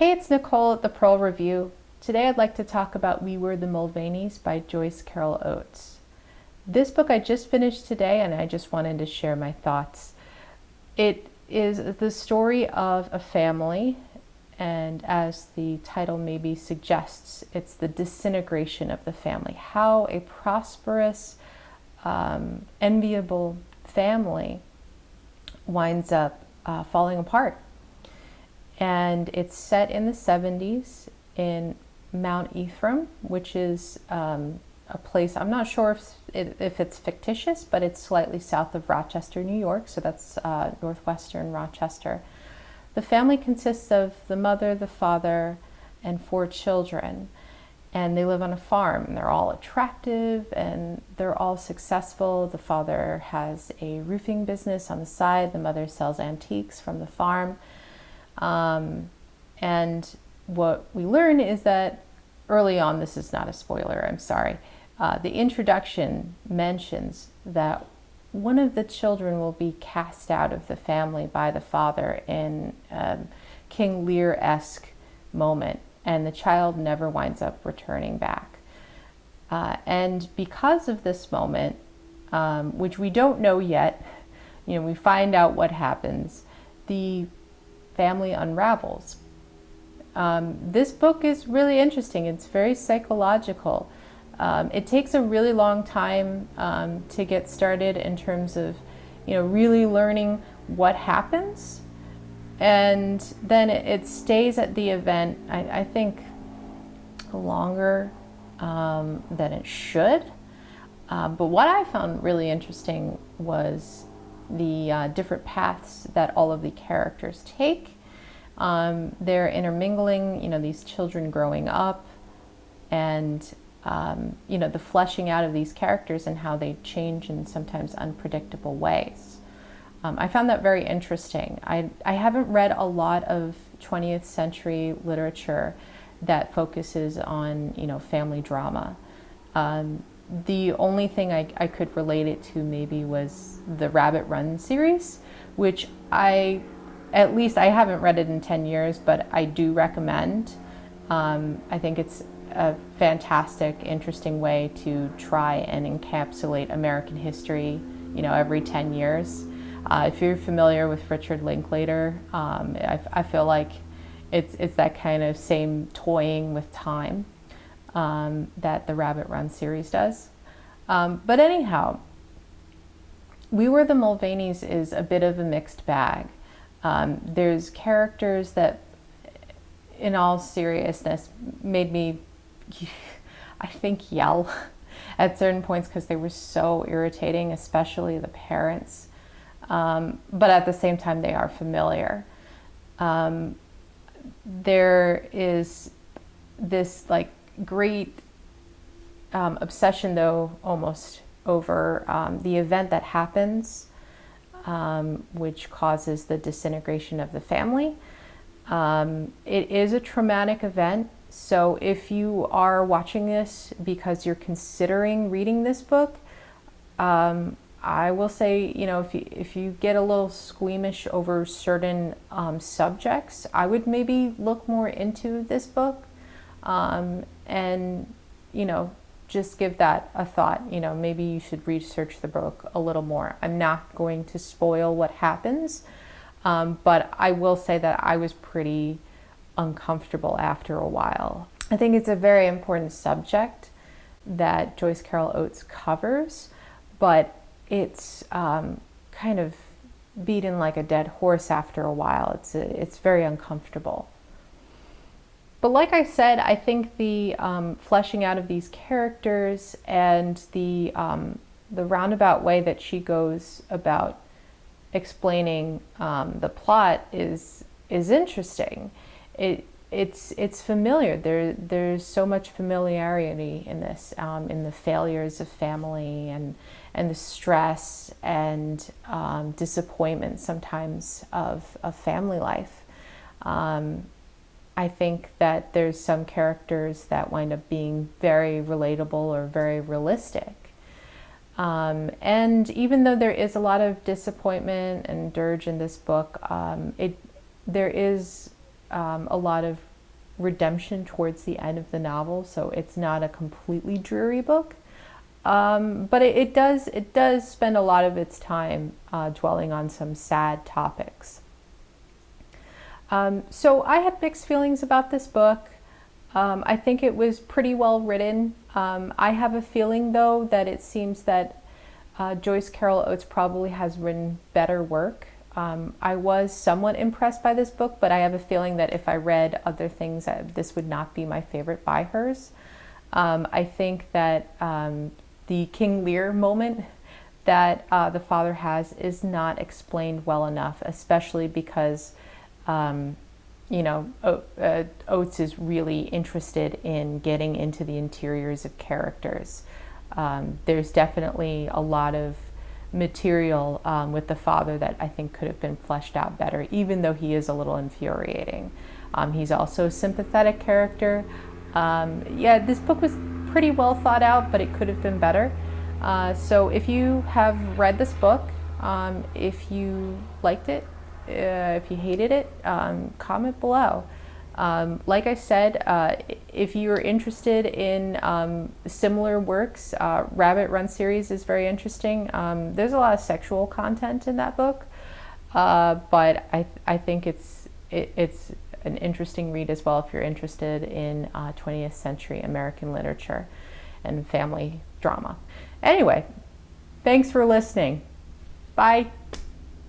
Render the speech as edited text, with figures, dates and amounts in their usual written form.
Hey, it's Nicole at the Pearl Review. Today I'd like to talk about We Were the Mulvaneys by Joyce Carol Oates. This book I just finished today and I just wanted to share my thoughts. It is the story of a family, and as the title maybe suggests, it's the disintegration of the family. How a prosperous, enviable family winds up falling apart. And it's set in the 70s in Mount Ephraim, which is a place, I'm not sure if it's fictitious, but it's slightly south of Rochester, New York, so that's northwestern Rochester. The family consists of the mother, the father, and 4 children, and they live on a farm. They're all attractive and they're all successful. The father has a roofing business on the side, the mother sells antiques from the farm. And what we learn is that early on, this is not a spoiler, I'm sorry, the introduction mentions that one of the children will be cast out of the family by the father in King Lear-esque moment, and the child never winds up returning back. And because of this moment, which we don't know yet, we find out what happens, the family unravels. This book is really interesting. It's very psychological. It takes a really long time to get started in terms of, really learning what happens. And then it stays at the event, I think, longer than it should. But what I found really interesting was the different paths that all of the characters take. They're intermingling, these children growing up, and the fleshing out of these characters and how they change in sometimes unpredictable ways. I found that very interesting. I haven't read a lot of 20th century literature that focuses on, family drama. The only thing I could relate it to maybe was the Rabbit Run series, which at least I haven't read it in 10 years, but I do recommend. I think it's a fantastic, interesting way to try and encapsulate American history, every 10 years. If you're familiar with Richard Linklater, I feel like it's that kind of same toying with time that the Rabbit Run series does. But anyhow, We Were the Mulvaneys is a bit of a mixed bag. There's characters that, in all seriousness, made me, I think, yell at certain points because they were so irritating, especially the parents. But at the same time, they are familiar. There is this great obsession, though, almost over the event that happens, which causes the disintegration of the family. It is a traumatic event, so if you are watching this because you're considering reading this book, I will say, if you get a little squeamish over certain subjects, I would maybe look more into this book, and just give that a thought. Maybe you should research the book a little more. I'm not going to spoil what happens, but I will say that I was pretty uncomfortable after a while. I think it's a very important subject that Joyce Carol Oates covers, but it's kind of beaten like a dead horse after a while. It's very uncomfortable. But like I said, I think the fleshing out of these characters and the roundabout way that she goes about explaining the plot is interesting. It's familiar. There's so much familiarity in this, in the failures of family and the stress and disappointment sometimes of family life. I think that there's some characters that wind up being very relatable or very realistic. And even though there is a lot of disappointment and dirge in this book, there is a lot of redemption towards the end of the novel, so it's not a completely dreary book. But it does spend a lot of its time dwelling on some sad topics. So I had mixed feelings about this book. I think it was pretty well written. I have a feeling, though, that it seems that Joyce Carol Oates probably has written better work. I was somewhat impressed by this book, but I have a feeling that if I read other things, this would not be my favorite by hers. I think that the King Lear moment that the father has is not explained well enough, especially because Oates is really interested in getting into the interiors of characters. There's definitely a lot of material with the father that I think could have been fleshed out better, even though he is a little infuriating. He's also a sympathetic character. This book was pretty well thought out, but it could have been better. So if you have read this book, if you liked it, if you hated it, comment below. Like I said, if you're interested in similar works, Rabbit Run series is very interesting. There's a lot of sexual content in that book, but I think it's an interesting read as well if you're interested in 20th century American literature and family drama. Anyway, thanks for listening. Bye.